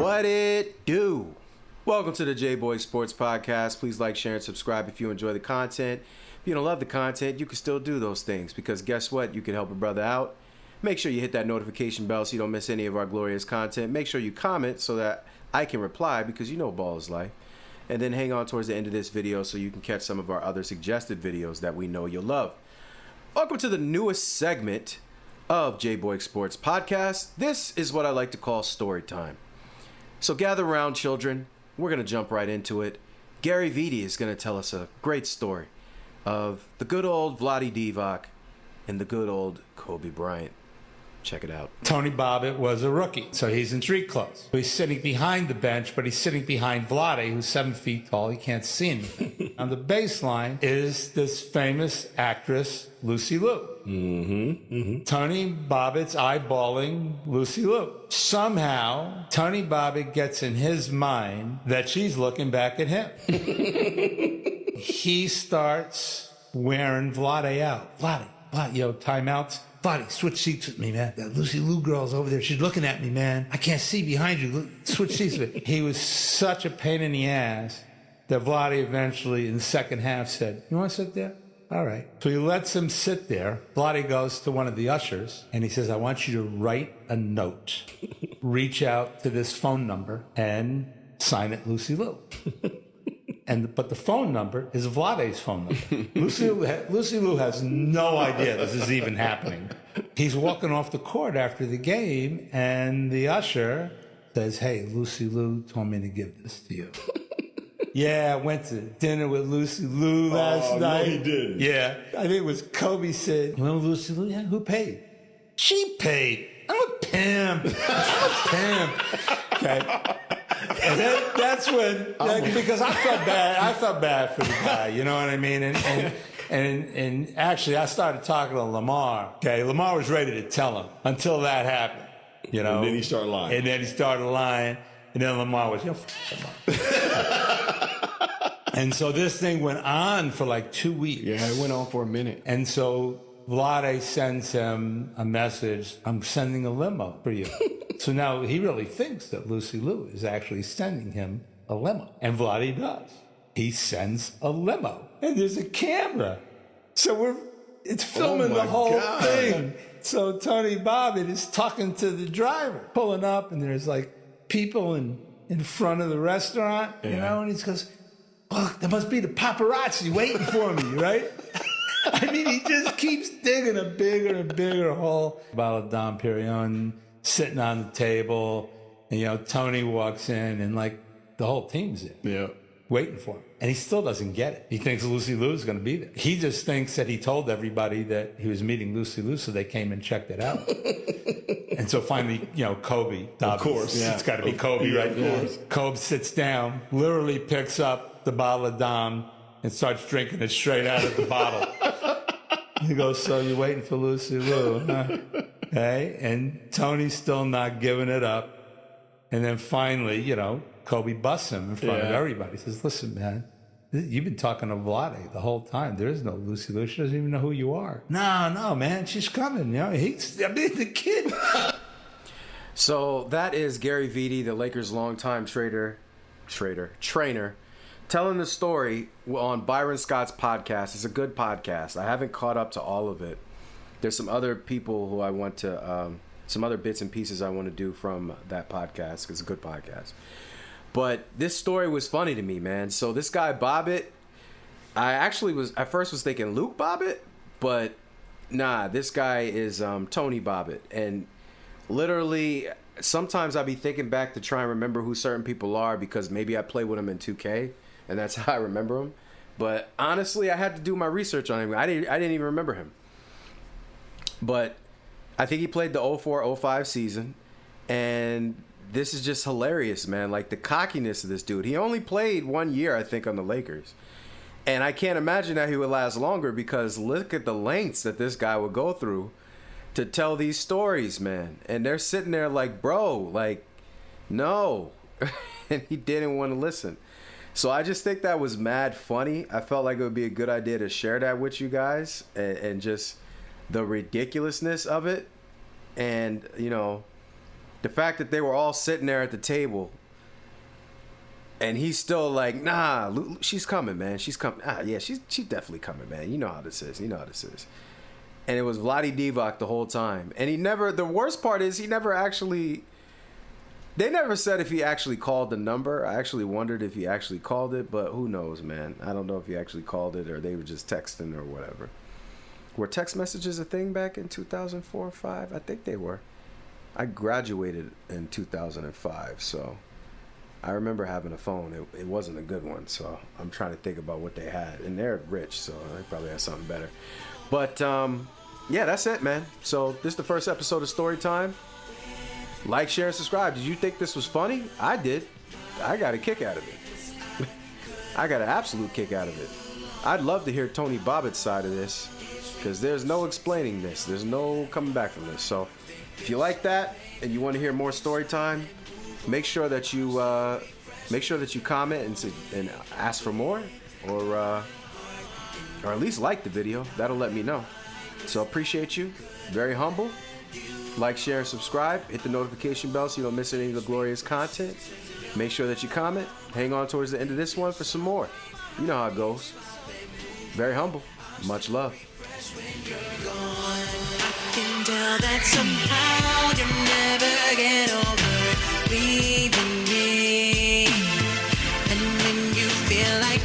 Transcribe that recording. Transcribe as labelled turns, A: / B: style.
A: What it do? Welcome to the J-Boy Sports Podcast. Please like, share, and subscribe if you enjoy the content. If you don't love the content, you can still do those things because guess what? You can help a brother out. Make sure you hit that notification bell so you don't miss any of our glorious content. Make sure you comment so that I can reply because you know ball is life. And then hang on towards the end of this video so you can catch some of our other suggested videos that we know you'll love. Welcome to the newest segment of J-Boy Sports Podcast. This is what I like to call story time. So gather around, children. We're going to jump right into it. Gary Vitti is going to tell us a great story of the good old Vlade Divac and the good old Kobe Bryant. Check it out.
B: Tony Bobbitt was a rookie, so he's in street clothes. He's sitting behind the bench, but he's sitting behind Vlade, who's 7 feet tall. He can't see anything. On the baseline is this famous actress, Lucy Liu. Tony Bobbitt's eyeballing Lucy Liu. Somehow, Tony Bobbitt gets in his mind that she's looking back at him. He starts wearing Vlade out. Vlade, timeouts. Vlade, switch seats with me, man. That Lucy Liu girl's over there. She's looking at me, man. I can't see behind you. Look, switch seats with me. He was such a pain in the ass that Vlade eventually, in the second half, said, "You want to sit there? All right." So he lets him sit there. Vlade goes to one of the ushers, and he says, "I want you to write a note. Reach out to this phone number and sign it Lucy Liu." But the phone number is Vlade's phone number. Lucy Liu has no idea this is even happening. He's walking off the court after the game, and the usher says, "Hey, Lucy Liu told me to give this to you." "Yeah, I went to dinner with Lucy Liu last night."
C: No, he didn't.
B: Yeah. I think it was Kobe said, "Well, Lucy Liu, yeah, who paid?" "She paid. I'm a pimp. Okay. And that's when, because I felt bad for the guy, you know what I mean? And actually, I started talking to Lamar. Okay, Lamar was ready to tell him until that happened, you know.
C: And then he started lying. And then Lamar was, And so this thing went on for like 2 weeks.
A: Yeah, it went on for a minute.
B: And so Vlade sends him a message, "I'm sending a limo for you." So now he really thinks that Lucy Liu is actually sending him a limo. And Vlade does. He sends a limo. And there's a camera. So it's filming the whole thing. So Tony Bobbitt is talking to the driver, pulling up, and there's like people in front of the restaurant, you know, and he goes, "Look, there must be the paparazzi waiting for me," right? I mean, he just keeps digging a bigger and bigger hole. Bottle of Dom Perignon sitting on the table, and, Tony walks in, and, the whole team's in, waiting for him. And he still doesn't get it. He thinks Lucy Liu is going to be there. He just thinks that he told everybody that he was meeting Lucy Liu, so they came and checked it out. And so finally, Kobe.
C: Of course.
B: Yeah. It's got to be Kobe, right?
C: Of course.
B: Kobe sits down, literally picks up the bottle of Dom, and starts drinking it straight out of the bottle. He goes, "So you're waiting for Lucy Liu, huh?" Okay, and Tony's still not giving it up. And then finally, Kobe busts him in front of everybody. He says, "Listen, man, you've been talking to Vlade the whole time. There is no Lucy Liu. She doesn't even know who you are." No, man, she's coming. The kid.
A: So that is Gary Vitti, the Lakers' longtime trainer, telling the story on Byron Scott's podcast. It's a good podcast. I haven't caught up to all of it. There's some other people who I want to, some other bits and pieces I want to do from that podcast. It's a good podcast. But this story was funny to me, man. So this guy Bobbitt, I actually at first was thinking Luke Bobbitt, but nah, this guy is Tony Bobbitt. And literally, sometimes I'll be thinking back to try and remember who certain people are because maybe I play with them in 2K. And that's how I remember him. But honestly, I had to do my research on him. I didn't even remember him. But I think he played the 04-05 season. And this is just hilarious, man. Like the cockiness of this dude. He only played 1 year, I think, on the Lakers. And I can't imagine that he would last longer because look at the lengths that this guy would go through to tell these stories, man. And they're sitting there like, bro, no. And he didn't want to listen. So I just think that was mad funny. I felt like it would be a good idea to share that with you guys and just the ridiculousness of it. And, the fact that they were all sitting there at the table, and he's still like, nah, she's coming, man. She's coming. Yeah, she's definitely coming, man. You know how this is. And it was Vlade Divac the whole time. And the worst part is he never actually, they never said if he actually called the number. I actually wondered if he actually called it, but who knows, man. I don't know if he actually called it or they were just texting or whatever. Were text messages a thing back in 2004 or 5? I think they were. I graduated in 2005, so I remember having a phone. It wasn't a good one, so I'm trying to think about what they had. And they're rich, so they probably had something better. But, yeah, that's it, man. So this is the first episode of Story Time. Like, share, and subscribe. Did you think this was funny? I did. I got a kick out of it. I got an absolute kick out of it. I'd love to hear Tony Bobbitt's side of this, because there's no explaining this. There's no coming back from this. So if you like that and you want to hear more Story Time, make sure that you comment and ask for more, or at least like the video. That'll let me know. So appreciate you. Very humble. Like, share, and subscribe. Hit the notification bell so you don't miss any of the glorious content. Make sure that you comment. Hang on towards the end of this one for some more. You know how it goes. Very humble. Much love. That somehow you never get over leaving me, and when you feel like